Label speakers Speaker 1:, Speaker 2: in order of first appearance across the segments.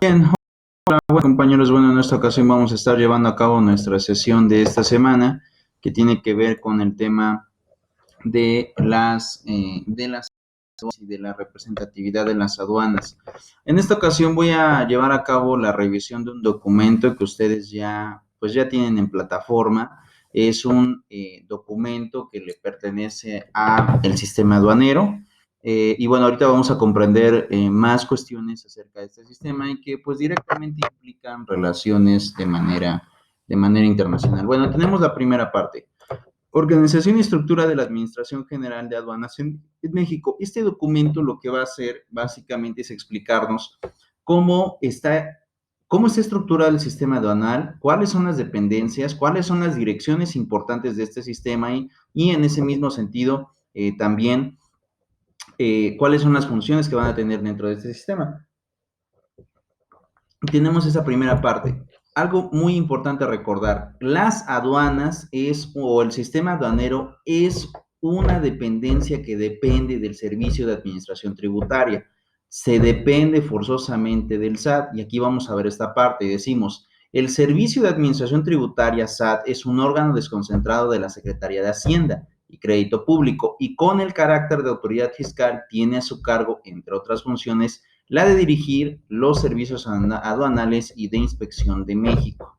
Speaker 1: Bien, hola compañeros, bueno, en esta ocasión vamos a estar llevando a cabo nuestra sesión de esta semana que tiene que ver con el tema de las y de la representatividad de las aduanas. En esta ocasión voy a llevar a cabo la revisión de un documento que ustedes ya tienen en plataforma. Es un documento que le pertenece al sistema aduanero. Y bueno, ahorita vamos a comprender más cuestiones acerca de este sistema y que pues directamente implican relaciones de manera internacional. Bueno, tenemos la primera parte. Organización y estructura de la Administración General de Aduanas en México. Este documento lo que va a hacer básicamente es explicarnos cómo está estructurado el sistema aduanal, cuáles son las dependencias, cuáles son las direcciones importantes de este sistema y en ese mismo sentido también cuáles son las funciones que van a tener dentro de este sistema. Tenemos esa primera parte. Algo muy importante a recordar, las aduanas o el sistema aduanero es una dependencia que depende del Servicio de Administración Tributaria. Se depende forzosamente del SAT y aquí vamos a ver esta parte. Decimos, el Servicio de Administración Tributaria, SAT, es un órgano desconcentrado de la Secretaría de Hacienda y Crédito Público y con el carácter de autoridad fiscal tiene a su cargo, entre otras funciones, la de dirigir los servicios aduanales y de inspección de México.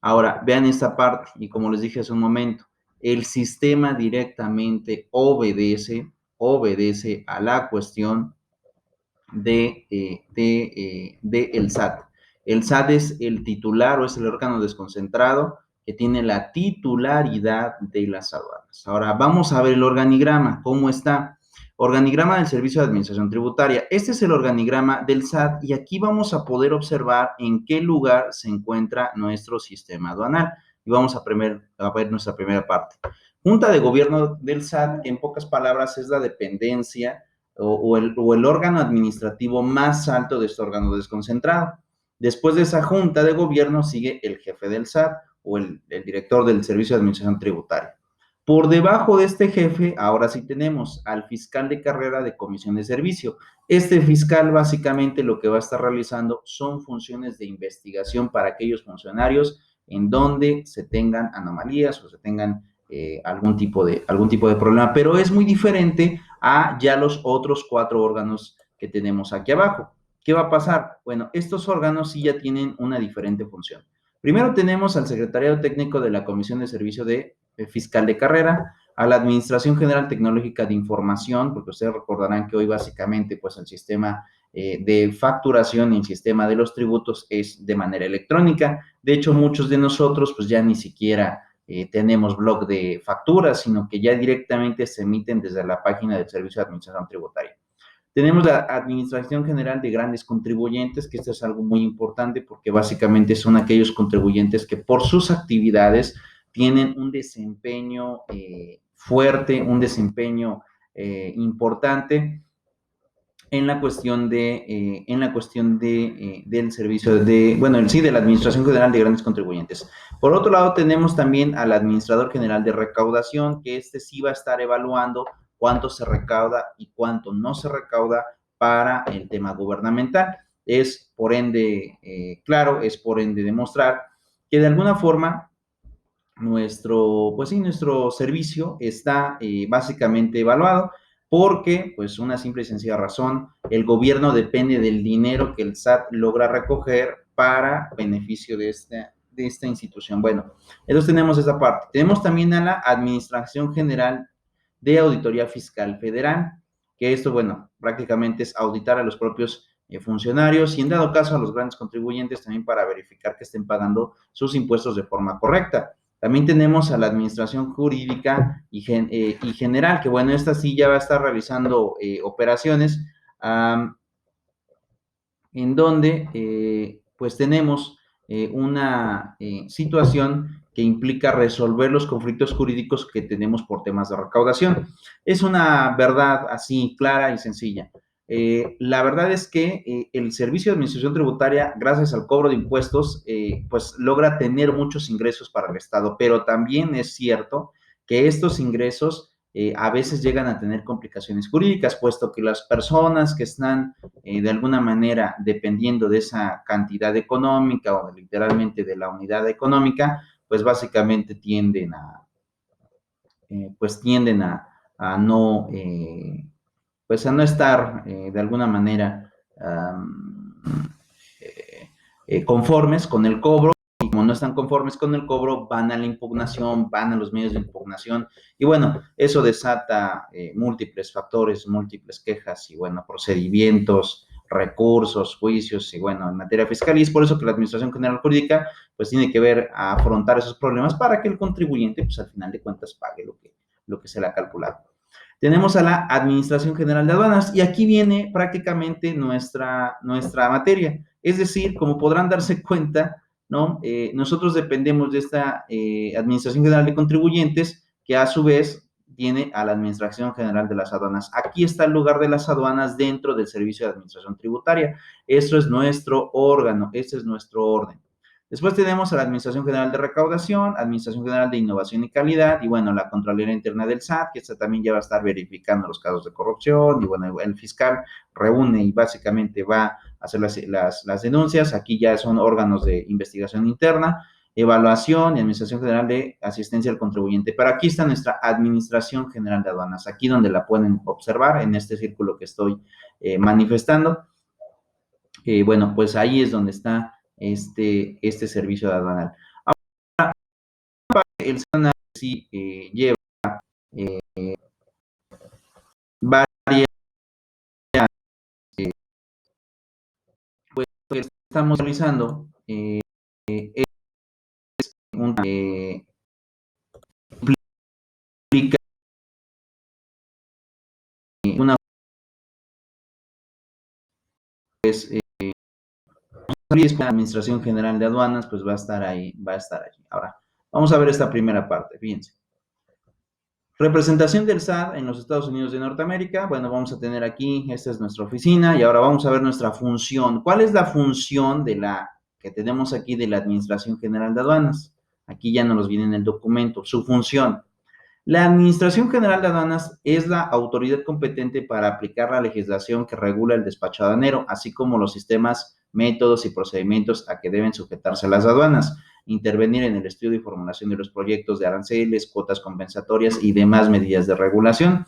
Speaker 1: Ahora, vean esta parte, y como les dije hace un momento, el sistema directamente obedece a la cuestión de el SAT. El SAT es el titular o es el órgano desconcentrado que tiene la titularidad de las aduanas. Ahora, vamos a ver el organigrama, ¿cómo está? Organigrama del Servicio de Administración Tributaria. Este es el organigrama del SAT y aquí vamos a poder observar en qué lugar se encuentra nuestro sistema aduanal. Y vamos a ver nuestra primera parte. Junta de Gobierno del SAT, en pocas palabras, es la dependencia o el órgano administrativo más alto de este órgano desconcentrado. Después de esa junta de gobierno sigue el jefe del SAT o el director del Servicio de Administración Tributaria. Por debajo de este jefe, ahora sí tenemos al fiscal de carrera de comisión de servicio. Este fiscal básicamente lo que va a estar realizando son funciones de investigación para aquellos funcionarios en donde se tengan anomalías o se tengan algún tipo de problema, pero es muy diferente a ya los otros 4 órganos que tenemos aquí abajo. ¿Qué va a pasar? Bueno, estos órganos sí ya tienen una diferente función. Primero tenemos al Secretariado Técnico de la Comisión de Servicio de Fiscal de Carrera, a la Administración General Tecnológica de Información, porque ustedes recordarán que hoy básicamente pues el sistema de facturación y el sistema de los tributos es de manera electrónica. De hecho, muchos de nosotros pues ya ni siquiera tenemos blog de facturas, sino que ya directamente se emiten desde la página del Servicio de Administración Tributaria. Tenemos la Administración General de Grandes Contribuyentes, que esto es algo muy importante porque básicamente son aquellos contribuyentes que por sus actividades tienen un desempeño fuerte, un desempeño importante en la cuestión del servicio de la Administración General de Grandes Contribuyentes. Por otro lado, tenemos también al Administrador General de Recaudación, que este sí va a estar evaluando cuánto se recauda y cuánto no se recauda para el tema gubernamental. Es por ende demostrar que de alguna forma nuestro servicio está básicamente evaluado porque, pues, una simple y sencilla razón, el gobierno depende del dinero que el SAT logra recoger para beneficio de esta institución. Bueno, entonces tenemos esa parte. Tenemos también a la Administración General de Auditoría Fiscal Federal, que esto, bueno, prácticamente es auditar a los propios funcionarios y en dado caso a los grandes contribuyentes también para verificar que estén pagando sus impuestos de forma correcta. También tenemos a la Administración Jurídica y General, que bueno, esta sí ya va a estar realizando operaciones en donde pues tenemos una situación que implica resolver los conflictos jurídicos que tenemos por temas de recaudación. Es una verdad así clara y sencilla. La verdad es que el Servicio de Administración Tributaria, gracias al cobro de impuestos, pues logra tener muchos ingresos para el Estado, pero también es cierto que estos ingresos a veces llegan a tener complicaciones jurídicas, puesto que las personas que están de alguna manera dependiendo de esa cantidad económica o literalmente de la unidad económica, pues básicamente a no, pues a no estar de alguna manera eh, conformes con el cobro, y como no están conformes con el cobro, van a la impugnación, van a los medios de impugnación, y bueno, eso desata múltiples factores, múltiples quejas, y bueno, procedimientos, recursos, juicios, y bueno, en materia fiscal, y es por eso que la Administración General Jurídica, pues tiene que ver a afrontar esos problemas para que el contribuyente, pues al final de cuentas, pague lo que se le ha calculado. Tenemos a la Administración General de Aduanas y aquí viene prácticamente nuestra materia. Es decir, como podrán darse cuenta, ¿no? Nosotros dependemos de esta Administración General de Contribuyentes que a su vez tiene a la Administración General de las Aduanas. Aquí está el lugar de las aduanas dentro del Servicio de Administración Tributaria. Esto es nuestro órgano, este es nuestro orden. Después tenemos a la Administración General de Recaudación, Administración General de Innovación y Calidad, y bueno, la Contraloría Interna del SAT, que esta también ya va a estar verificando los casos de corrupción, y bueno, el fiscal reúne y básicamente va a hacer las denuncias. Aquí ya son órganos de investigación interna, evaluación y Administración General de Asistencia al Contribuyente. Pero aquí está nuestra Administración General de Aduanas, aquí donde la pueden observar en este círculo que estoy manifestando. Bueno, pues ahí es donde está este servicio de aduanal. Ahora, el SAT sí lleva varias, pues lo que estamos realizando es implica una pues, la Administración General de Aduanas, pues va a estar ahí, va a estar allí. Ahora, vamos a ver esta primera parte, fíjense. Representación del SAT en los Estados Unidos de Norteamérica. Bueno, vamos a tener aquí, esta es nuestra oficina y ahora vamos a ver nuestra función. ¿Cuál es la función de la que tenemos aquí de la Administración General de Aduanas? Aquí ya nos los viene en el documento, su función. La Administración General de Aduanas es la autoridad competente para aplicar la legislación que regula el despacho aduanero, así como los sistemas, métodos y procedimientos a que deben sujetarse las aduanas, intervenir en el estudio y formulación de los proyectos de aranceles, cuotas compensatorias y demás medidas de regulación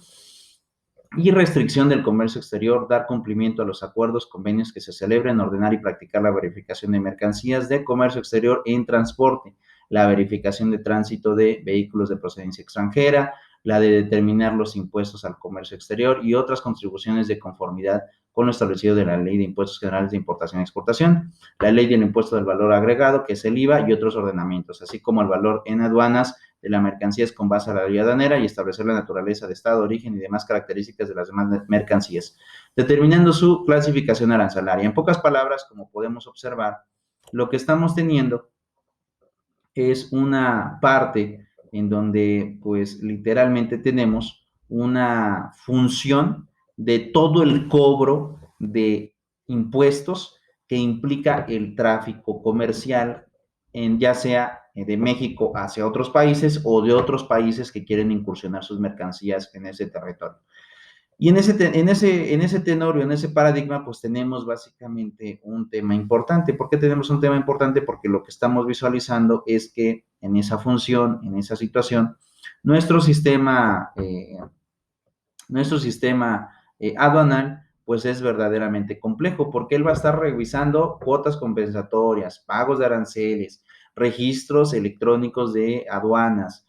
Speaker 1: y restricción del comercio exterior, dar cumplimiento a los acuerdos, convenios que se celebren, ordenar y practicar la verificación de mercancías de comercio exterior en transporte, la verificación de tránsito de vehículos de procedencia extranjera, la de determinar los impuestos al comercio exterior y otras contribuciones de conformidad con lo establecido de la Ley de Impuestos Generales de Importación y Exportación, la Ley del Impuesto del Valor Agregado, que es el IVA, y otros ordenamientos, así como el valor en aduanas de la mercancía es con base a la ley aduanera y establecer la naturaleza de estado, origen y demás características de las demás mercancías, determinando su clasificación arancelaria. En pocas palabras, como podemos observar, lo que estamos teniendo es una parte en donde, pues, literalmente tenemos una función de todo el cobro de impuestos que implica el tráfico comercial, ya sea de México hacia otros países o de otros países que quieren incursionar sus mercancías en ese territorio. Y en ese tenor, en ese paradigma, pues tenemos básicamente un tema importante. ¿Por qué tenemos un tema importante? Porque lo que estamos visualizando es que en esa función, en esa situación, nuestro sistema, aduanal, pues es verdaderamente complejo, porque él va a estar revisando cuotas compensatorias, pagos de aranceles, registros electrónicos de aduanas,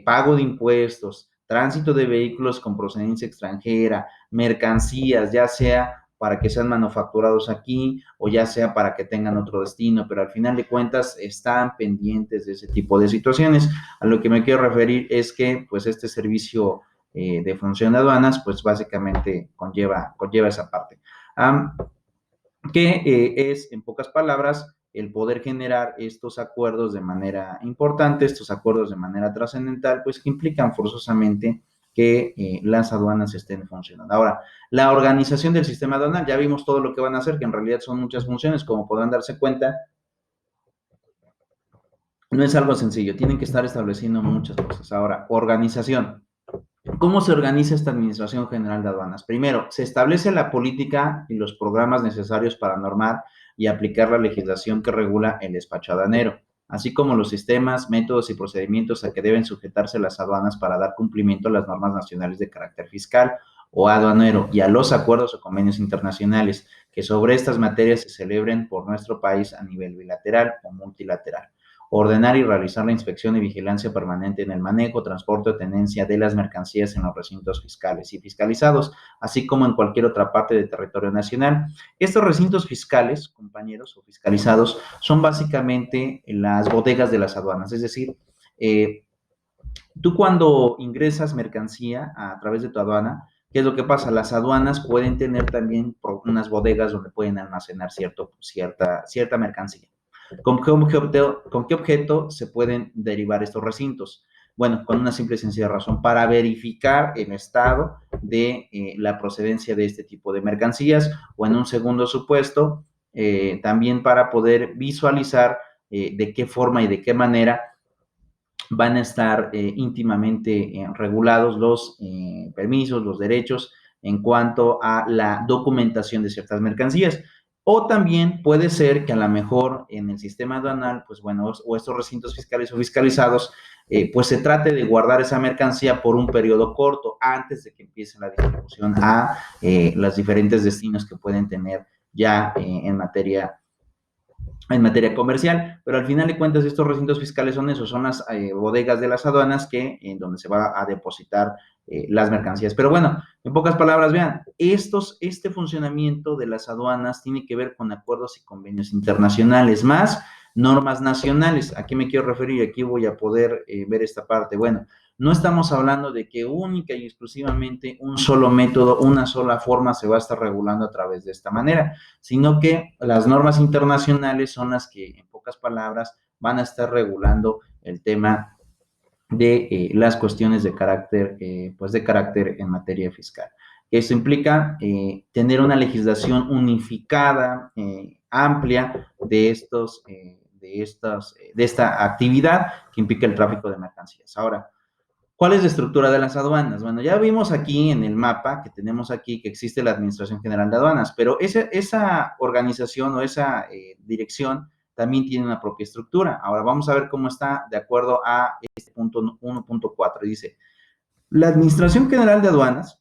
Speaker 1: pago de impuestos, tránsito de vehículos con procedencia extranjera, mercancías, ya sea para que sean manufacturados aquí o ya sea para que tengan otro destino, pero al final de cuentas están pendientes de ese tipo de situaciones. A lo que me quiero referir es que pues este servicio de función de aduanas, pues básicamente conlleva esa parte. Que es, en pocas palabras, el poder generar estos acuerdos de manera importante, estos acuerdos de manera trascendental, pues que implican forzosamente que las aduanas estén funcionando. Ahora, la organización del sistema aduanal, ya vimos todo lo que van a hacer, que en realidad son muchas funciones, como podrán darse cuenta, no es algo sencillo, tienen que estar estableciendo muchas cosas. Ahora, organización. ¿Cómo se organiza esta Administración General de Aduanas? Primero, se establece la política y los programas necesarios para normar y aplicar la legislación que regula el despacho aduanero, así como los sistemas, métodos y procedimientos a que deben sujetarse las aduanas para dar cumplimiento a las normas nacionales de carácter fiscal o aduanero y a los acuerdos o convenios internacionales que sobre estas materias se celebren por nuestro país a nivel bilateral o multilateral. Ordenar y realizar la inspección y vigilancia permanente en el manejo, transporte o tenencia de las mercancías en los recintos fiscales y fiscalizados, así como en cualquier otra parte del territorio nacional. Estos recintos fiscales, compañeros, o fiscalizados, son básicamente las bodegas de las aduanas, es decir, tú cuando ingresas mercancía a través de tu aduana, ¿qué es lo que pasa? Las aduanas pueden tener también unas bodegas donde pueden almacenar cierta mercancía. ¿Con qué objeto se pueden derivar estos recintos? Bueno, con una simple y sencilla razón, para verificar el estado de la procedencia de este tipo de mercancías o en un segundo supuesto, también para poder visualizar de qué forma y de qué manera van a estar íntimamente regulados los permisos, los derechos en cuanto a la documentación de ciertas mercancías. O también puede ser que a lo mejor en el sistema aduanal, pues bueno, o estos recintos fiscales o fiscalizados, pues se trate de guardar esa mercancía por un periodo corto antes de que empiece la distribución a los diferentes destinos que pueden tener ya en materia comercial, pero al final de cuentas estos recintos fiscales son esos, son las bodegas de las aduanas en donde se va a depositar las mercancías. Pero bueno, en pocas palabras, vean, este funcionamiento de las aduanas tiene que ver con acuerdos y convenios internacionales, más normas nacionales. ¿A qué me quiero referir? Aquí voy a poder ver esta parte. Bueno, no estamos hablando de que única y exclusivamente un solo método, una sola forma se va a estar regulando a través de esta manera, sino que las normas internacionales son las que, en pocas palabras, van a estar regulando el tema de las cuestiones pues de carácter en materia fiscal. Eso implica tener una legislación unificada, amplia de esta actividad que implica el tráfico de mercancías. Ahora, ¿cuál es la estructura de las aduanas? Bueno, ya vimos aquí en el mapa que tenemos aquí que existe la Administración General de Aduanas, pero esa organización o esa dirección también tiene una propia estructura. Ahora vamos a ver cómo está de acuerdo a este punto 1.4. Dice, la Administración General de Aduanas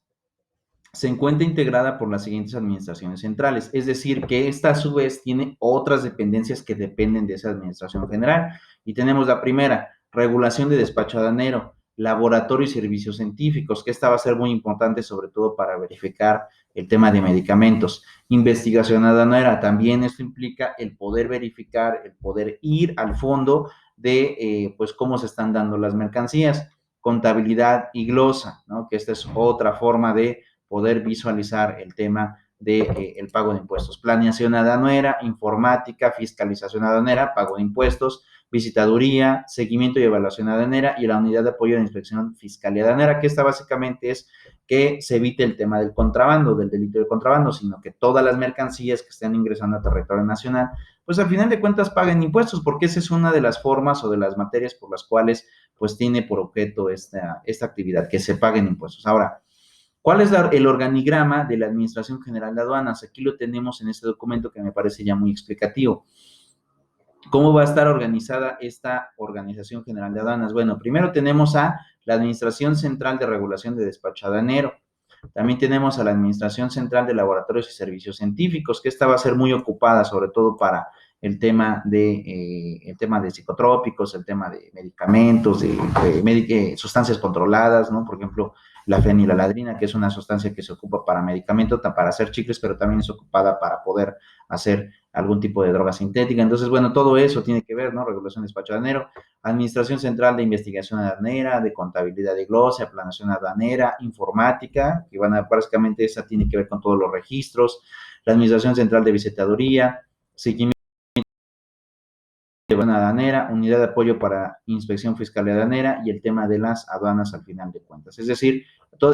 Speaker 1: se encuentra integrada por las siguientes administraciones centrales, es decir, que esta a su vez tiene otras dependencias que dependen de esa administración general. Y tenemos la primera, regulación de despacho aduanero, laboratorio y servicios científicos, que esta va a ser muy importante sobre todo para verificar el tema de medicamentos. Investigación aduanera, también esto implica el poder verificar, el poder ir al fondo de pues cómo se están dando las mercancías. Contabilidad y glosa, ¿no? Que esta es otra forma de poder visualizar el tema del el pago de impuestos. Planeación aduanera, informática, fiscalización aduanera, pago de impuestos, visitaduría, seguimiento y evaluación aduanera y la unidad de apoyo de inspección fiscal y aduanera, que esta básicamente es que se evite el tema del contrabando, del delito de contrabando, sino que todas las mercancías que estén ingresando a territorio nacional, pues al final de cuentas paguen impuestos, porque esa es una de las formas o de las materias por las cuales pues tiene por objeto esta actividad, que se paguen impuestos. Ahora, ¿cuál es el organigrama de la Administración General de Aduanas? Aquí lo tenemos en este documento que me parece ya muy explicativo. ¿Cómo va a estar organizada esta Organización General de Aduanas? Bueno, primero tenemos a la Administración Central de Regulación de Despacho Aduanero. También tenemos a la Administración Central de Laboratorios y Servicios Científicos, que esta va a ser muy ocupada sobre todo para el tema de psicotrópicos, el tema de medicamentos, sustancias controladas, ¿no? Por ejemplo, la fenilaladrina, que es una sustancia que se ocupa para medicamentos, para hacer chicles, pero también es ocupada para poder hacer algún tipo de droga sintética. Entonces, bueno, todo eso tiene que ver, ¿no? Regulación de despacho aduanero, Administración Central de Investigación Aduanera, de Contabilidad de Glosa, Planeación Aduanera, Informática, que básicamente esa tiene que ver con todos los registros, la Administración Central de Visitaduría, Seguimiento de aduanera, unidad de apoyo para inspección fiscal y aduanera y el tema de las aduanas al final de cuentas. Es decir,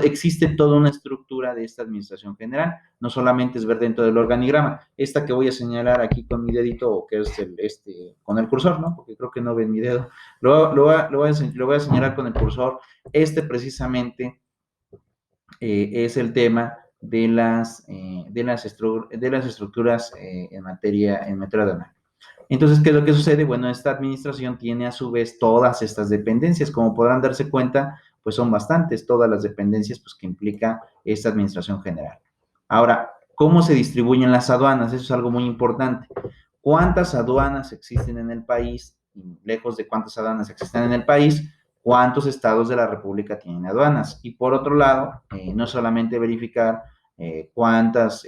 Speaker 1: existe toda una estructura de esta administración general, no solamente es ver dentro del organigrama. Esta que voy a señalar aquí con mi dedito, o que es con el cursor, ¿no? Porque creo que no ven mi dedo. Lo voy a señalar con el cursor. Precisamente es el tema de las estructuras en materia aduanal. Entonces, ¿qué es lo que sucede? Bueno, esta administración tiene a su vez todas estas dependencias. Como podrán darse cuenta, pues son bastantes todas las dependencias pues, que implica esta administración general. Ahora, ¿cómo se distribuyen las aduanas? Eso es algo muy importante. ¿Cuántas aduanas existen en el país? Lejos de cuántas aduanas existen en el país, ¿cuántos estados de la República tienen aduanas? Y por otro lado, no solamente verificar cuántas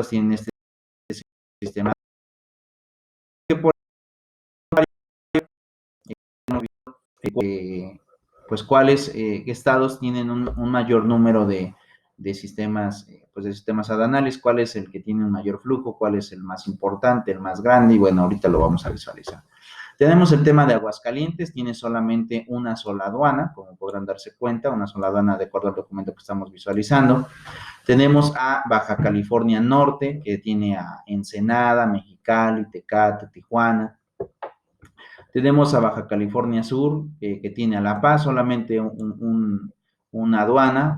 Speaker 1: tienen este sistema, pues cuáles estados tienen un mayor número de sistemas, pues de sistemas aduanales, cuál es el que tiene un mayor flujo, cuál es el más importante, el más grande, y bueno, ahorita lo vamos a visualizar. Tenemos el tema de Aguascalientes, tiene solamente una sola aduana, como podrán darse cuenta, una sola aduana de acuerdo al documento que estamos visualizando. Tenemos a Baja California Norte, que tiene a Ensenada, Mexicali, Tecate, Tijuana. Tenemos a Baja California Sur, que tiene a La Paz solamente una aduana.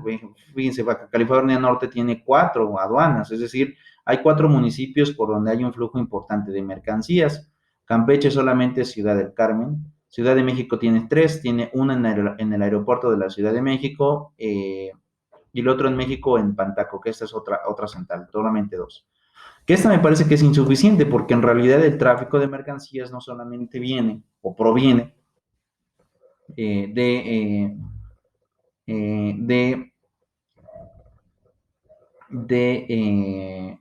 Speaker 1: Fíjense, Baja California Norte tiene 4 aduanas, es decir, hay 4 municipios por donde hay un flujo importante de mercancías. Campeche solamente Ciudad del Carmen. Ciudad de México tiene 3, tiene una en el aeropuerto de la Ciudad de México y el otro en México en Pantaco, que esta es otra central, solamente 2. Que esta me parece que es insuficiente porque en realidad el tráfico de mercancías no solamente viene o proviene eh, de, eh, eh, de, de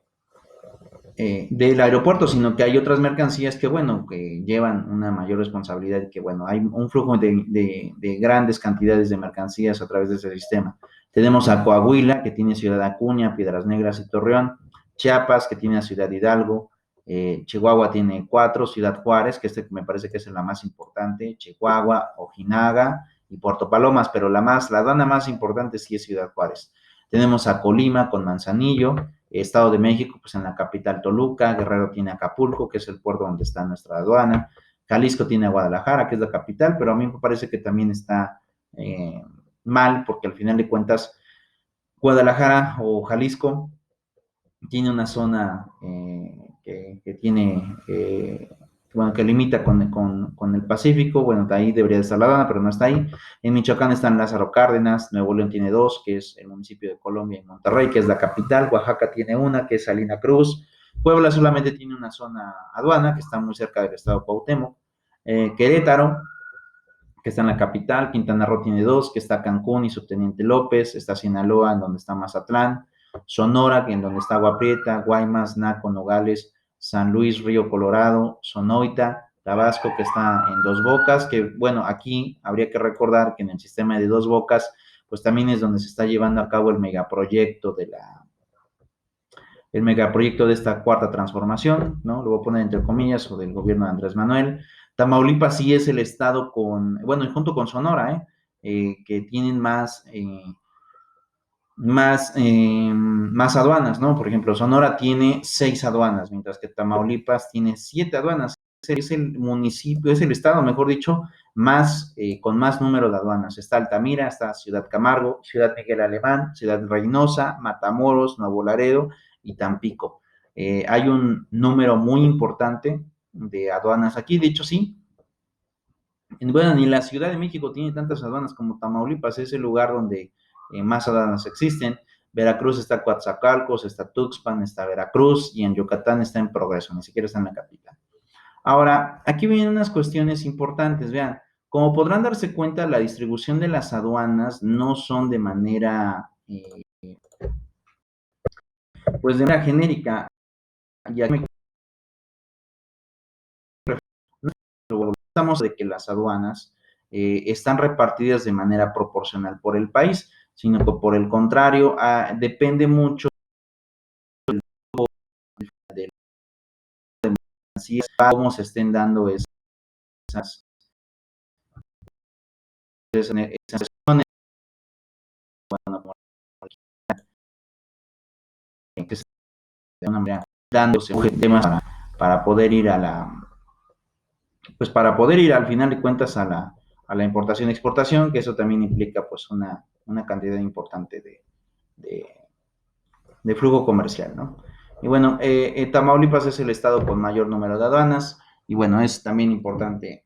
Speaker 1: del aeropuerto, sino que hay otras mercancías que, bueno, que llevan una mayor responsabilidad y que, bueno, hay un flujo de grandes cantidades de mercancías a través de ese sistema. Tenemos a Coahuila, que tiene Ciudad Acuña, Piedras Negras y Torreón, Chiapas, que tiene a Ciudad Hidalgo, Chihuahua tiene 4, Ciudad Juárez, que me parece que es la más importante, Chihuahua, Ojinaga y Puerto Palomas, pero la aduana más importante sí es Ciudad Juárez. Tenemos a Colima con Manzanillo, Estado de México, pues en la capital Toluca, Guerrero tiene Acapulco, que es el puerto donde está nuestra aduana, Jalisco tiene Guadalajara, que es la capital, pero a mí me parece que también está mal, porque al final de cuentas, Guadalajara o Jalisco tiene una zona que tiene, bueno, que limita con el Pacífico, bueno, de ahí debería de estar la aduana, pero no está ahí. En Michoacán están Lázaro Cárdenas, Nuevo León tiene 2, que es el municipio de Colombia y Monterrey, que es la capital, Oaxaca tiene una, que es Salina Cruz, Puebla solamente tiene una zona aduana, que está muy cerca del estado de Cuauhtémoc, Querétaro, que está en la capital, Quintana Roo tiene 2, que está Cancún y Subteniente López, está Sinaloa, en donde está Mazatlán, Sonora, en donde está Agua Prieta, Guaymas, Naco, Nogales, San Luis, Río Colorado, Sonoita, Tabasco, que está en Dos Bocas, que bueno, aquí habría que recordar que en el sistema de Dos Bocas, pues también es donde se está llevando a cabo el megaproyecto de esta cuarta transformación, ¿no? Lo voy a poner entre comillas, o del gobierno de Andrés Manuel. Tamaulipas sí es el estado bueno, junto con Sonora, que tienen más aduanas, ¿no? Por ejemplo, Sonora tiene 6 aduanas, mientras que Tamaulipas tiene 7 aduanas. Es el municipio, es el estado, mejor dicho, con más número de aduanas. Está Altamira, está Ciudad Camargo, Ciudad Miguel Alemán, Ciudad Reynosa, Matamoros, Nuevo Laredo y Tampico. Hay un número muy importante de aduanas aquí, de hecho sí. Bueno, ni la Ciudad de México tiene tantas aduanas como Tamaulipas, es el lugar donde más aduanas existen. Veracruz está Coatzacoalcos, está Tuxpan, está Veracruz, y en Yucatán está en Progreso, ni siquiera está en la capital. Ahora, aquí vienen unas cuestiones importantes, vean, como podrán darse cuenta, la distribución de las aduanas no son de manera, pues de manera genérica, ya que estamos de que las aduanas están repartidas de manera proporcional por el país, sino que por el contrario, depende mucho de cómo se estén dando esas sesiones, bueno, que se de una manera dándose temas para poder ir a la, pues para poder ir al final de cuentas a a la importación y exportación, que eso también implica pues una cantidad importante de flujo comercial, ¿no? Y bueno, Tamaulipas es el estado con mayor número de aduanas y bueno, es también importante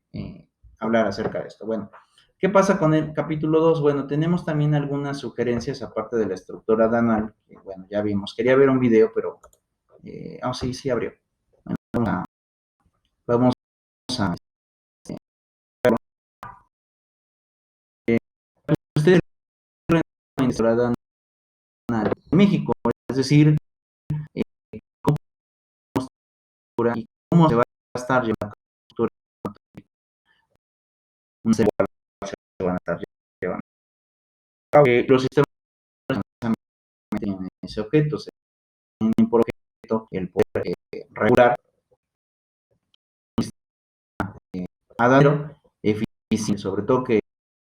Speaker 1: hablar acerca de esto. Bueno, ¿qué pasa con el capítulo 2? Bueno, tenemos también algunas sugerencias aparte de la estructura aduanal, que bueno, ya vimos. Quería ver un video, pero... sí, sí abrió. Bueno, vamos a ustedes en México, es decir, cómo y cómo se va a estar llevando se van a estar llevando. Los sistemas tienen ese objeto, se tienen por objeto el poder regular, aduanero, eficiente, sobre todo que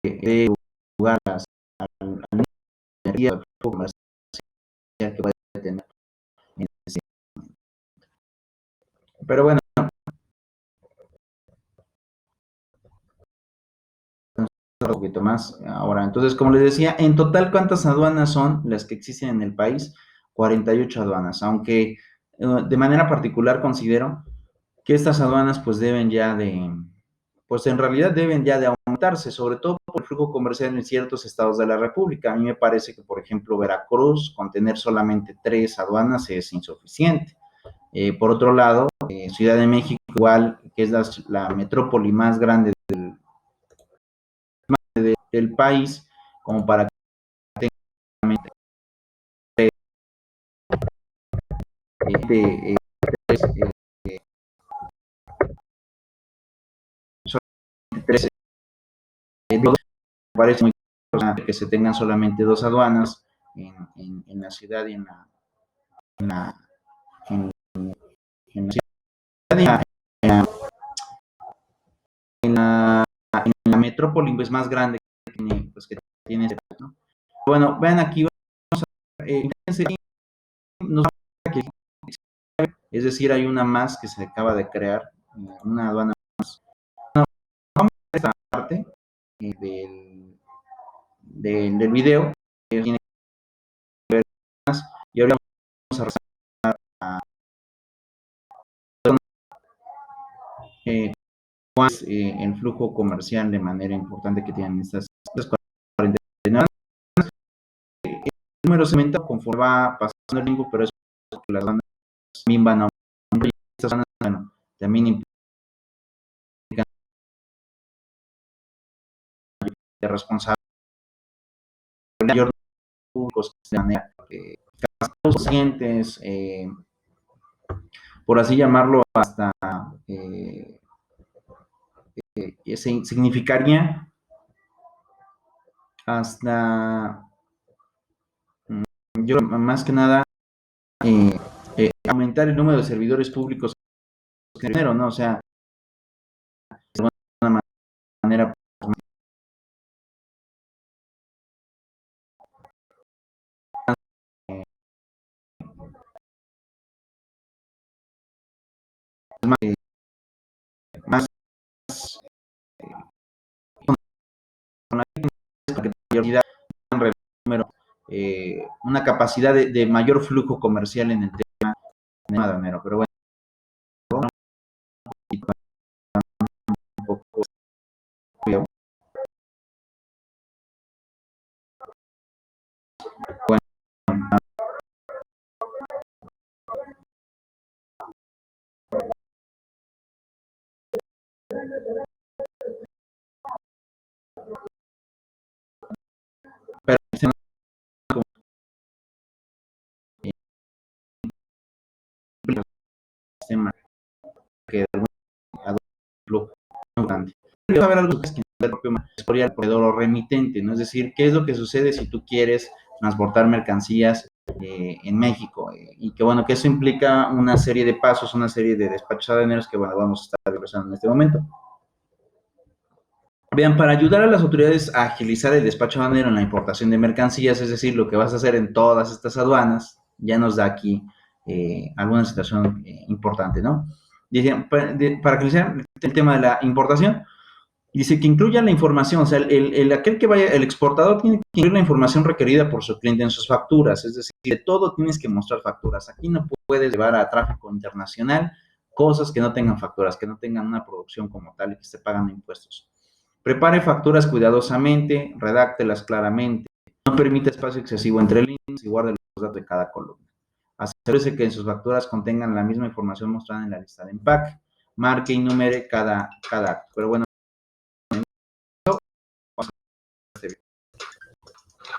Speaker 1: dé lugar a la energía comercial que puede tener. Pero bueno, un poquito más ahora. Entonces, como les decía, en total, ¿cuántas aduanas son las que existen en el país? 48 aduanas, aunque de manera particular considero que estas aduanas pues deben ya pues en realidad deben ya de aumentarse, sobre todo por el flujo comercial en ciertos estados de la República. A mí me parece que, por ejemplo, Veracruz, con tener solamente 3 aduanas es insuficiente. Por otro lado, Ciudad de México, igual, que es la metrópoli más grande del país, como para que tenga tres, me parece muy importante que se tengan solamente 2 aduanas en la ciudad y en la, en, en la ciudad y en la metrópoli pues, más grande que tiene, ¿no? Bueno, vean aquí, vamos a, es decir, hay una más que se acaba de crear, una aduana más. Vamos a esta parte del video, que tiene que ver más, y ahora vamos a resaltar cuál es el flujo comercial de manera importante que tienen estas 49. El número se aumenta conforme va pasando el tiempo, pero es porque las bandas también van a aumentar. Estas bandas, bueno, también implican de responsabilidad mayor públicos de manera conscientes, por así llamarlo, hasta significaría hasta, yo más que nada, aumentar el número de servidores públicos que primero, ¿no? O sea, de alguna manera, más con la prioridad, una capacidad de mayor flujo comercial en el tema aduanero. Pero bueno, un poco, bueno, pero el sistema que de algún flujo grande. Quiero saber algo que es el propio historial, proveedor o remitente, ¿no? Es decir, ¿qué es lo que sucede si tú quieres transportar mercancías en México? Y que bueno, que eso implica una serie de pasos, una serie de despachos aduaneros que bueno, vamos a estar revisando en este momento. Vean, para ayudar a las autoridades a agilizar el despacho aduanero en la importación de mercancías, es decir, lo que vas a hacer en todas estas aduanas, ya nos da aquí alguna situación importante, ¿no? Dicen, para agilizar el tema de la importación, dice que incluya la información, o sea, aquel que vaya, el exportador tiene que incluir la información requerida por su cliente en sus facturas, es decir, de todo tienes que mostrar facturas. Aquí no puedes llevar a tráfico internacional cosas que no tengan facturas, que no tengan una producción como tal y que se pagan impuestos. Prepare facturas cuidadosamente, redáctelas claramente, no permita espacio excesivo entre líneas y guarde los datos de cada columna. Asegúrese que en sus facturas contengan la misma información mostrada en la lista de empaque. Marque y numere cada acto. Pero bueno,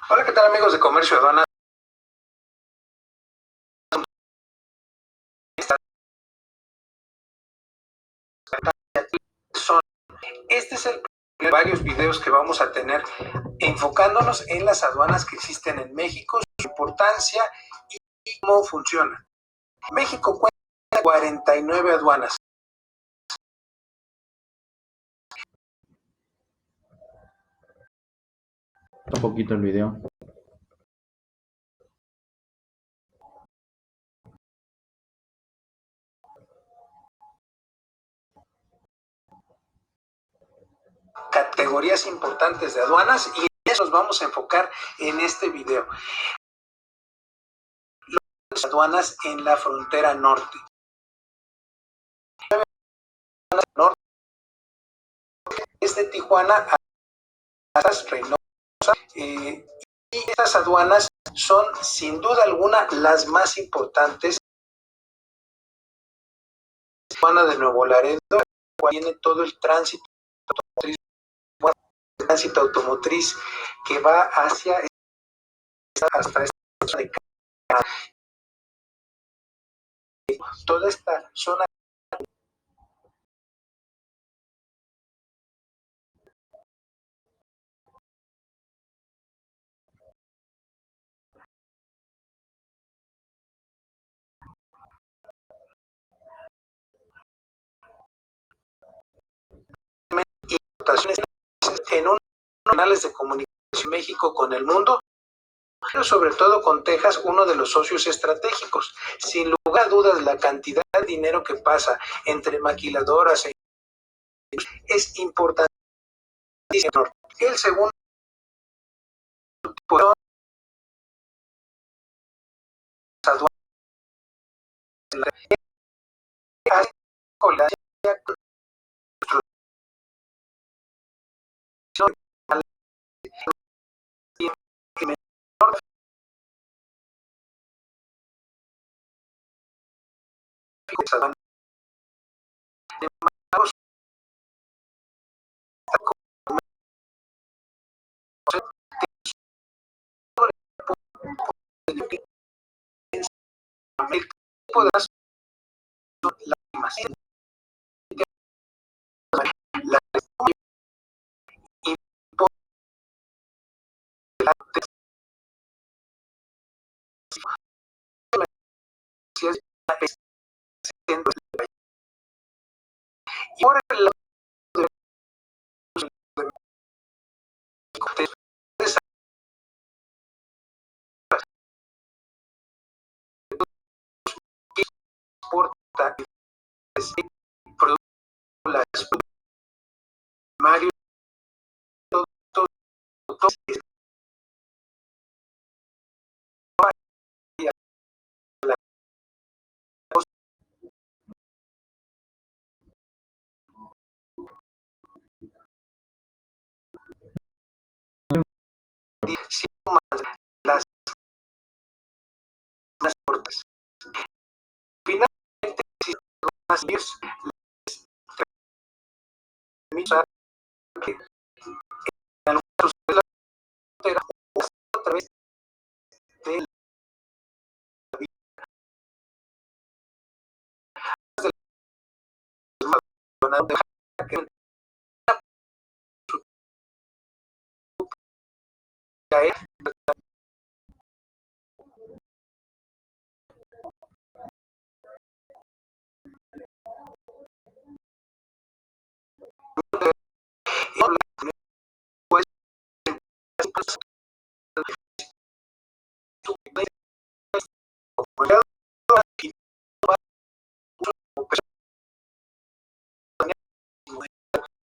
Speaker 2: hola, ¿qué tal amigos de Comercio y Aduanas? Este es el de varios videos que vamos a tener enfocándonos en las aduanas que existen en México, su importancia y cómo funcionan. México cuenta con 49 aduanas.
Speaker 1: un poquito el video.
Speaker 2: Categorías importantes de aduanas y eso nos vamos a enfocar en este video. Las aduanas en la frontera norte. Desde Tijuana hasta Reynosa. Y estas aduanas son sin duda alguna las más importantes. La aduana de Nuevo Laredo tiene todo el tránsito automotriz que va hacia hasta esta zona de toda esta zona importaciones en unos canales de comunicación México con el mundo, pero sobre todo con Texas, uno de los socios estratégicos. Sin lugar a dudas, la cantidad de dinero que pasa entre maquiladoras es importante. El segundo tipo con la y por el lado de exporta las Mario las puertas. Finalmente, más ellos que en algunos de la frontera a través de la de que caer pues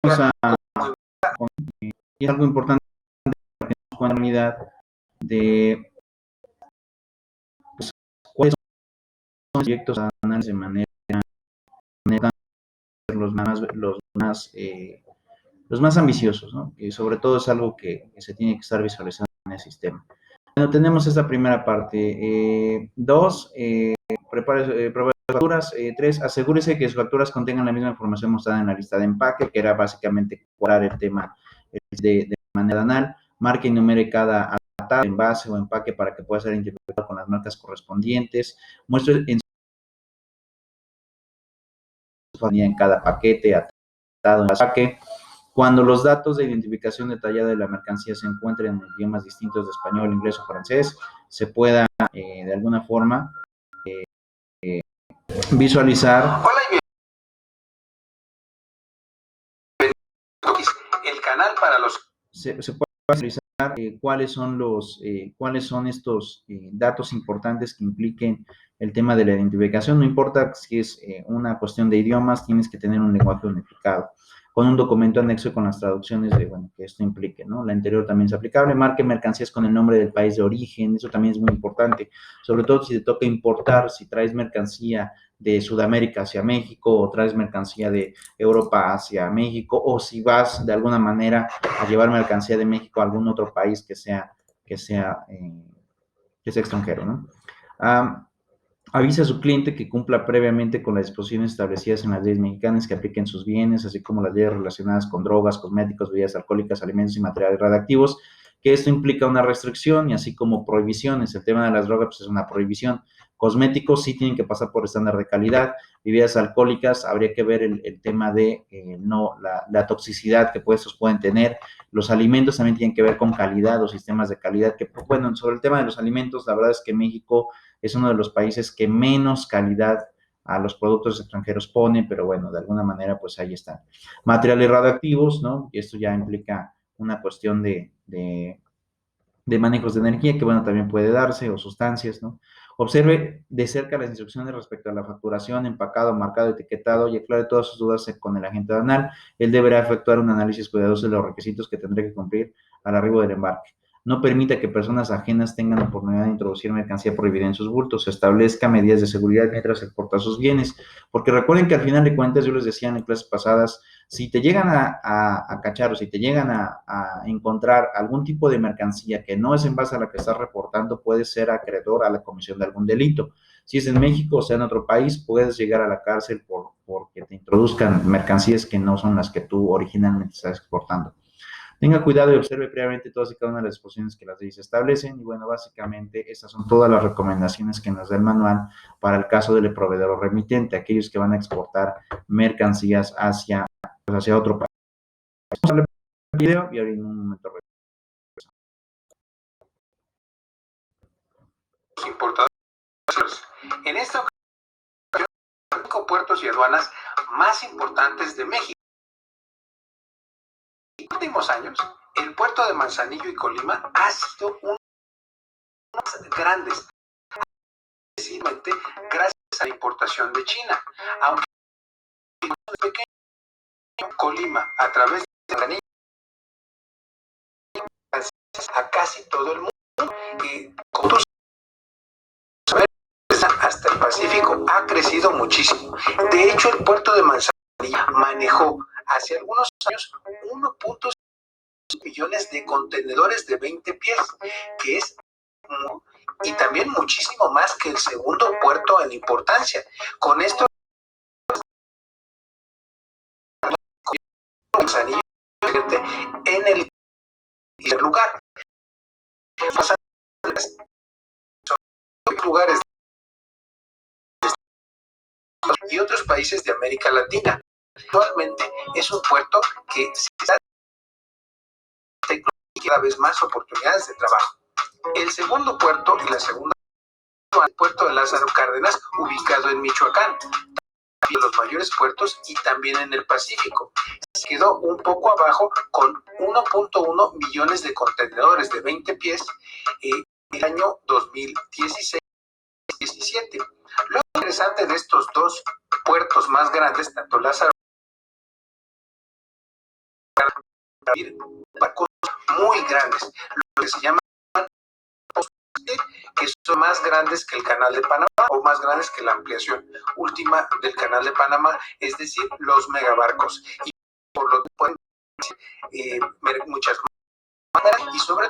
Speaker 1: Vamos y es algo importante con la unidad de pues, cuáles son los proyectos anuales de manera los más ambiciosos, ¿no? Y sobre todo es algo que se tiene que estar visualizando en el sistema. Bueno, tenemos esta primera parte. Dos, prepare facturas. Tres, asegúrese que sus facturas contengan la misma información mostrada en la lista de empaque, que era básicamente cuadrar el tema de manera anal. Marque y numere cada atado, envase o empaque para que pueda ser interpretado con las marcas correspondientes. Muestre en en cada paquete, atado, empaque. Cuando los datos de identificación detallada de la mercancía se encuentren en idiomas distintos de español, inglés o francés, se pueda de alguna forma visualizar.
Speaker 2: Hola, el canal para los...
Speaker 1: Se puede visualizar cuáles son estos datos importantes que impliquen el tema de la identificación. No importa si es una cuestión de idiomas, tienes que tener un lenguaje unificado, con un documento anexo con las traducciones de, bueno, que esto implique, ¿no? La anterior también es aplicable. Marque mercancías con el nombre del país de origen, eso también es muy importante, sobre todo si te toca importar, si traes mercancía de Sudamérica hacia México o traes mercancía de Europa hacia México, o si vas de alguna manera a llevar mercancía de México a algún otro país que sea extranjero, ¿no? Avisa a su cliente que cumpla previamente con las disposiciones establecidas en las leyes mexicanas que apliquen sus bienes, así como las leyes relacionadas con drogas, cosméticos, bebidas alcohólicas, alimentos y materiales radiactivos, que esto implica una restricción y así como prohibiciones. El tema de las drogas pues, es una prohibición. Cosméticos sí tienen que pasar por estándar de calidad. Bebidas alcohólicas, habría que ver el tema de la toxicidad que estos pueden tener. Los alimentos también tienen que ver con calidad o sistemas de calidad, que bueno, sobre el tema de los alimentos, la verdad es que México es uno de los países que menos calidad a los productos extranjeros pone, pero bueno, de alguna manera, pues ahí están. Materiales radioactivos, ¿no? Y esto ya implica una cuestión de manejos de energía, que bueno, también puede darse, o sustancias, ¿no? Observe de cerca las instrucciones respecto a la facturación, empacado, marcado, etiquetado y aclare todas sus dudas con el agente aduanal. Él deberá efectuar un análisis cuidadoso de los requisitos que tendrá que cumplir al arribo del embarque. No permita que personas ajenas tengan la oportunidad de introducir mercancía prohibida en sus bultos. Establezca medidas de seguridad mientras exporta sus bienes. Porque recuerden que al final de cuentas, yo les decía en clases pasadas, si te llegan a cachar o si te llegan a encontrar algún tipo de mercancía que no es en base a la que estás reportando, puedes ser acreedor a la comisión de algún delito. Si es en México o sea en otro país, puedes llegar a la cárcel porque te introduzcan mercancías que no son las que tú originalmente estás exportando. Tenga cuidado y observe previamente todas y cada una de las disposiciones que las leyes establecen. Y bueno, básicamente estas son todas las recomendaciones que nos da el manual para el caso del proveedor o remitente, aquellos que van a exportar mercancías hacia otro país. Vamos a ver el video y ahora en un momento
Speaker 2: importadores. En esta ocasión, los 5 puertos y aduanas más importantes de México. En los últimos años, el puerto de Manzanillo y Colima ha sido uno de los más grandes, precisamente gracias a la importación de China. Aunque es pequeño, Colima, a través de Manzanillo, a casi todo el mundo. Y como hasta el Pacífico ha crecido muchísimo. De hecho, el puerto de Manzanillo manejó hace algunos años 1.5 millones de contenedores de 20 pies, que es y también muchísimo más que el segundo puerto en importancia. Con esto, Manzanillo en el lugar. Lugares y otros países de América Latina. Actualmente es un puerto que se está tecnología cada vez más oportunidades de trabajo. El segundo puerto y la segunda el puerto de Lázaro Cárdenas, ubicado en Michoacán, también los mayores puertos y también en el Pacífico. Se quedó un poco abajo con 1.1 millones de contenedores de 20 pies en el año 2016-17. Lo interesante de estos dos puertos más grandes, tanto Lázaro muy grandes, lo que se llama que son más grandes que el Canal de Panamá o más grandes que la ampliación última del Canal de Panamá, es decir, los megabarcos. Y por lo que pueden muchas maneras y sobre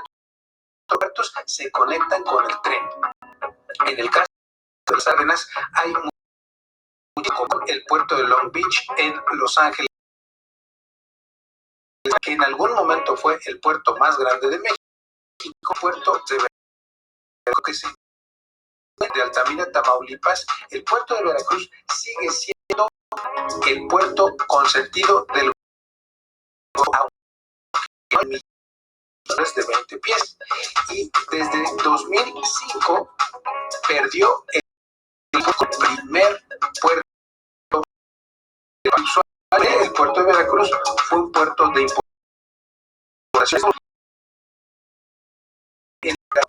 Speaker 2: todo se conectan con el tren. En el caso de las Arenas hay mucho como el puerto de Long Beach en Los Ángeles, que en algún momento fue el puerto más grande de México, puerto de Veracruz, que se de Altamira, Tamaulipas. El puerto de Veracruz sigue siendo el puerto consentido del de 20 pies y desde 2005 perdió el primer puerto. El puerto de Veracruz fue un puerto de importación.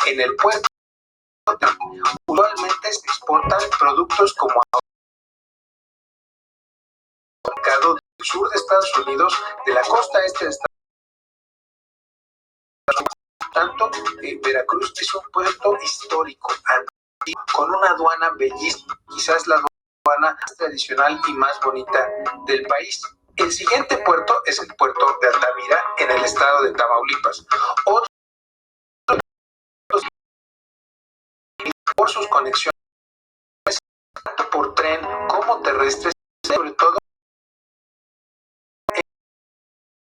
Speaker 2: En el puerto usualmente se exportan productos como mercado del sur de Estados Unidos, de la costa este de Estados Unidos. Por tanto, Veracruz es un puerto histórico, antiguo, con una aduana bellísima, quizás la aduana más tradicional y más bonita del país. El siguiente puerto es el puerto de Altamira, en el estado de Tamaulipas. Otro por sus conexiones, tanto por tren como terrestres, sobre todo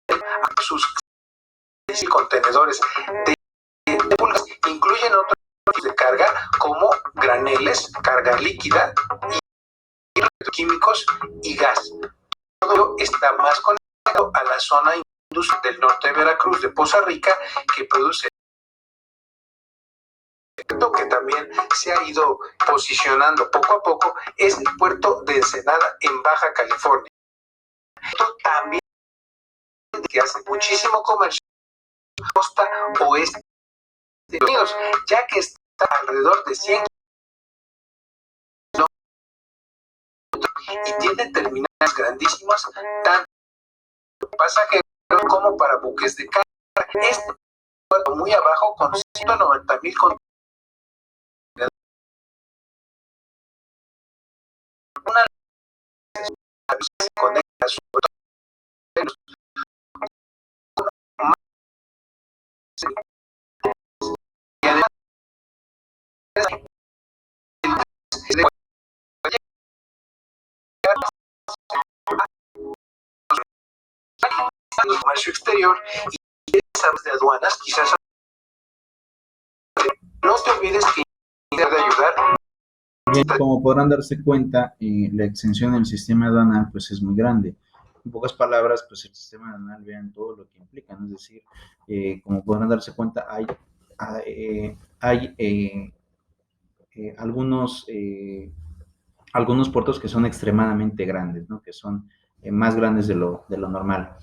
Speaker 2: a sus contenedores de pulgas, incluyen otros de carga como graneles, carga líquida, y químicos y gas. Todo está más conectado a la zona industrial del norte de Veracruz, de Poza Rica, que produce, que también se ha ido posicionando poco a poco, es el puerto de Ensenada en Baja California. Esto también que hace muchísimo comercio en la costa oeste de Estados Unidos, ya que está alrededor de 100 y tiene terminales grandísimas, tanto para pasajeros como para buques de carga. Este puerto muy abajo con 190,000 contenedores. Una se conecta sobre todo y además el comercio exterior y esas de aduanas, quizás no te olvides que de ayudar.
Speaker 1: Bien, como podrán darse cuenta, la extensión del sistema aduanal pues es muy grande. En pocas palabras, pues el sistema aduanal, vean todo lo que implica, ¿no? Es decir, como podrán darse cuenta, hay algunos puertos que son extremadamente grandes, ¿no? Que son más grandes de lo normal.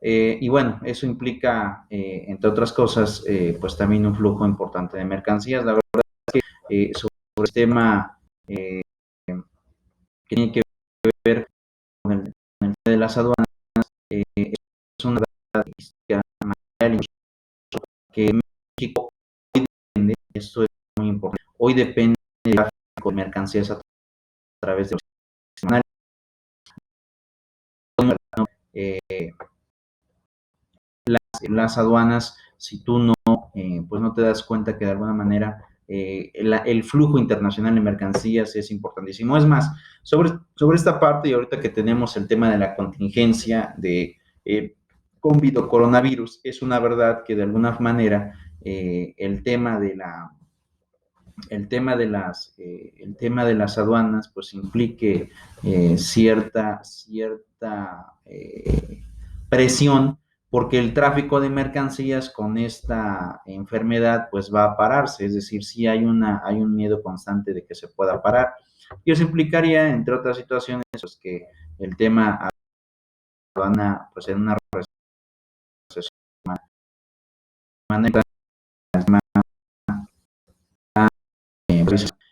Speaker 1: Y bueno, eso implica, entre otras cosas, pues también un flujo importante de mercancías. La verdad es que sobre el tema que tiene que ver con el de las aduanas, es una historia material que México hoy depende, esto es muy importante, hoy depende del tráfico de mercancías a través de los canales. Las aduanas, si tú no, pues no te das cuenta que de alguna manera el flujo internacional de mercancías es importantísimo. Es más, sobre esta parte, y ahorita que tenemos el tema de la contingencia de COVID o coronavirus, es una verdad que de alguna manera el tema de las aduanas pues implique cierta presión, porque el tráfico de mercancías con esta enfermedad pues va a pararse, es decir, sí hay un miedo constante de que se pueda parar, y eso implicaría, entre otras situaciones, pues, que el tema aduana pues en una recesión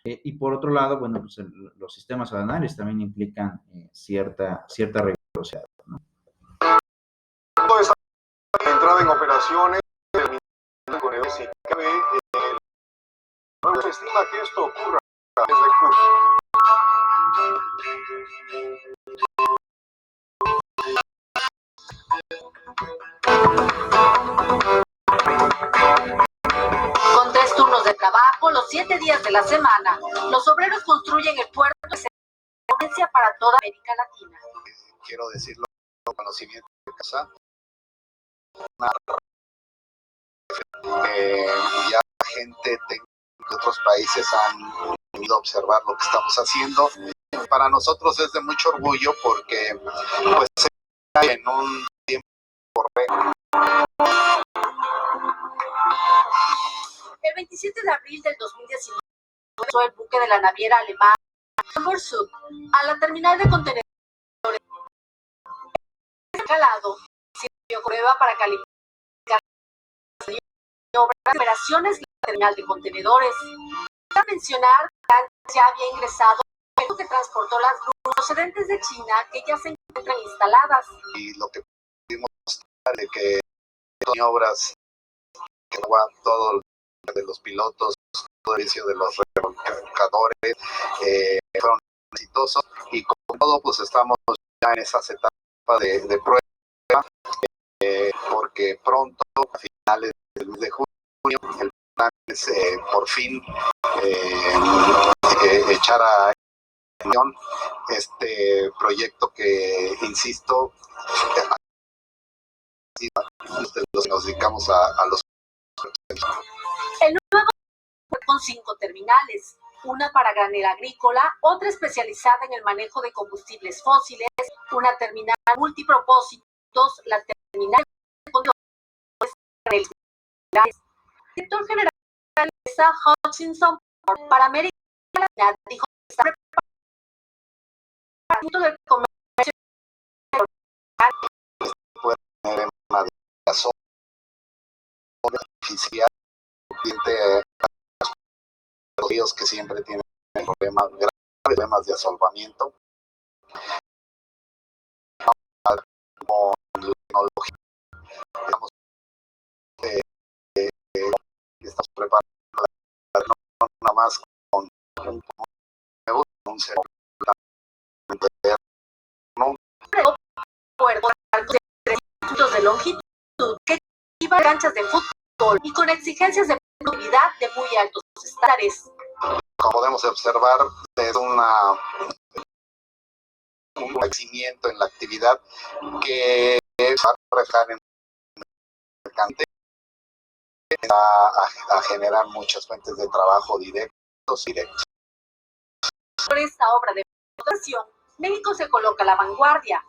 Speaker 1: y por otro lado, bueno, pues los sistemas aduanales también implican cierta rigurosidad, ¿no?
Speaker 2: Entrada en operaciones
Speaker 3: Si cabe, no se estima que esto ocurra desde julio.
Speaker 4: Con 3 turnos de trabajo, los 7 días de la semana, los obreros construyen el puerto de excelencia para toda América Latina.
Speaker 3: Quiero decirlo con conocimiento de casa. Ya gente de otros países han venido a observar lo que estamos haciendo. Para nosotros es de mucho orgullo porque pues en un tiempo correcto.
Speaker 4: El 27 de abril del 2019 pasó el buque de la naviera alemana Hamburg Süd a la terminal de contenedores. Calado sirvió prueba para calificar operaciones de la terminal de contenedores. Para mencionar que ya había ingresado el que transportó las grúas procedentes de China que ya se encuentran instaladas.
Speaker 3: Y lo que pudimos mostrar de que maniobras que todo de los pilotos, todo el inicio de los remolcadores fueron exitosos y con todo pues estamos ya en esas etapas de prueba porque pronto a finales del mes de junio el plan es por fin echar a este proyecto que, insisto, nos dedicamos a los...
Speaker 4: El nuevo con 5 terminales, una para granel agrícola, otra especializada en el manejo de combustibles fósiles, una terminal multipropósitos, la terminal de el director general de Hutchinson para América Latina dijo que está preparado del comercio
Speaker 3: puede tener una razón beneficiar los ríos que siempre tienen problemas, graves problemas de asolvamiento. Con la tecnología estamos preparando no nada más con un cero
Speaker 4: de longitud que iba a canchas de fútbol y con exigencias de movilidad de muy altos estándares.
Speaker 3: Como podemos observar, es un crecimiento en la actividad que va a reflejar en el mercante, a generar muchas fuentes de trabajo directos.
Speaker 4: Por esta obra de explotación, México se coloca a la vanguardia.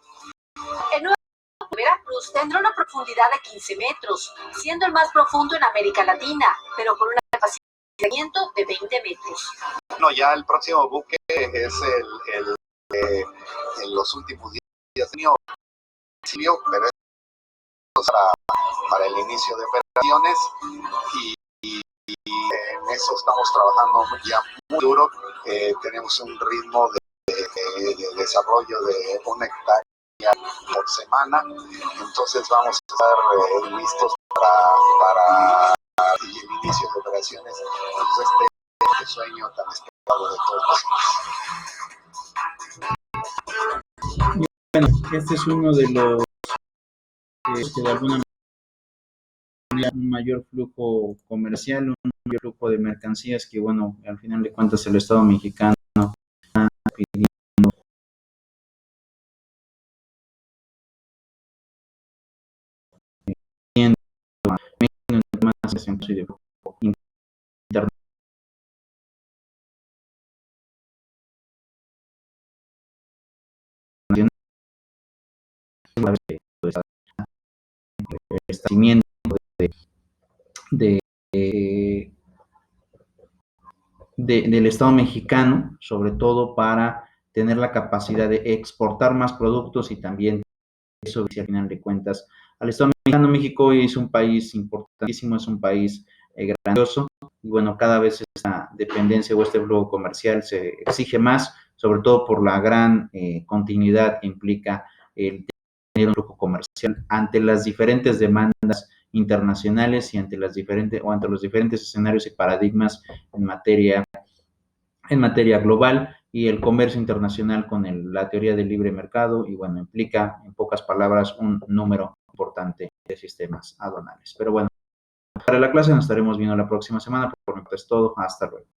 Speaker 4: El nuevo Veracruz tendrá una profundidad de 15 metros, siendo el más profundo en América Latina, pero con una capacidad de 20 metros.
Speaker 3: No, ya el próximo buque es el en los últimos días, pero es para el inicio de operaciones y en eso estamos trabajando ya muy duro. Tenemos un ritmo de desarrollo de 1 hectárea por semana, entonces vamos a estar listos para el inicio de operaciones. Entonces este sueño tan esperado de todos.
Speaker 1: Bueno, este es uno de los que de alguna manera un mayor flujo comercial, un mayor flujo de mercancías que, bueno, al final de cuentas el Estado mexicano está pidiendo más internacional. Establecimiento de, del Estado mexicano, sobre todo para tener la capacidad de exportar más productos y también eso, al final de cuentas, al Estado mexicano. México hoy es un país importantísimo, es un país grandioso y bueno, cada vez esta dependencia o este flujo comercial se exige más, sobre todo por la gran continuidad que implica el tener un flujo comercial ante las diferentes demandas internacionales y ante los diferentes escenarios y paradigmas en materia global, y el comercio internacional con la teoría del libre mercado, y bueno, implica, en pocas palabras, un número importante de sistemas aduanales. Pero bueno, para la clase nos estaremos viendo la próxima semana. Por mi parte es todo. Hasta luego.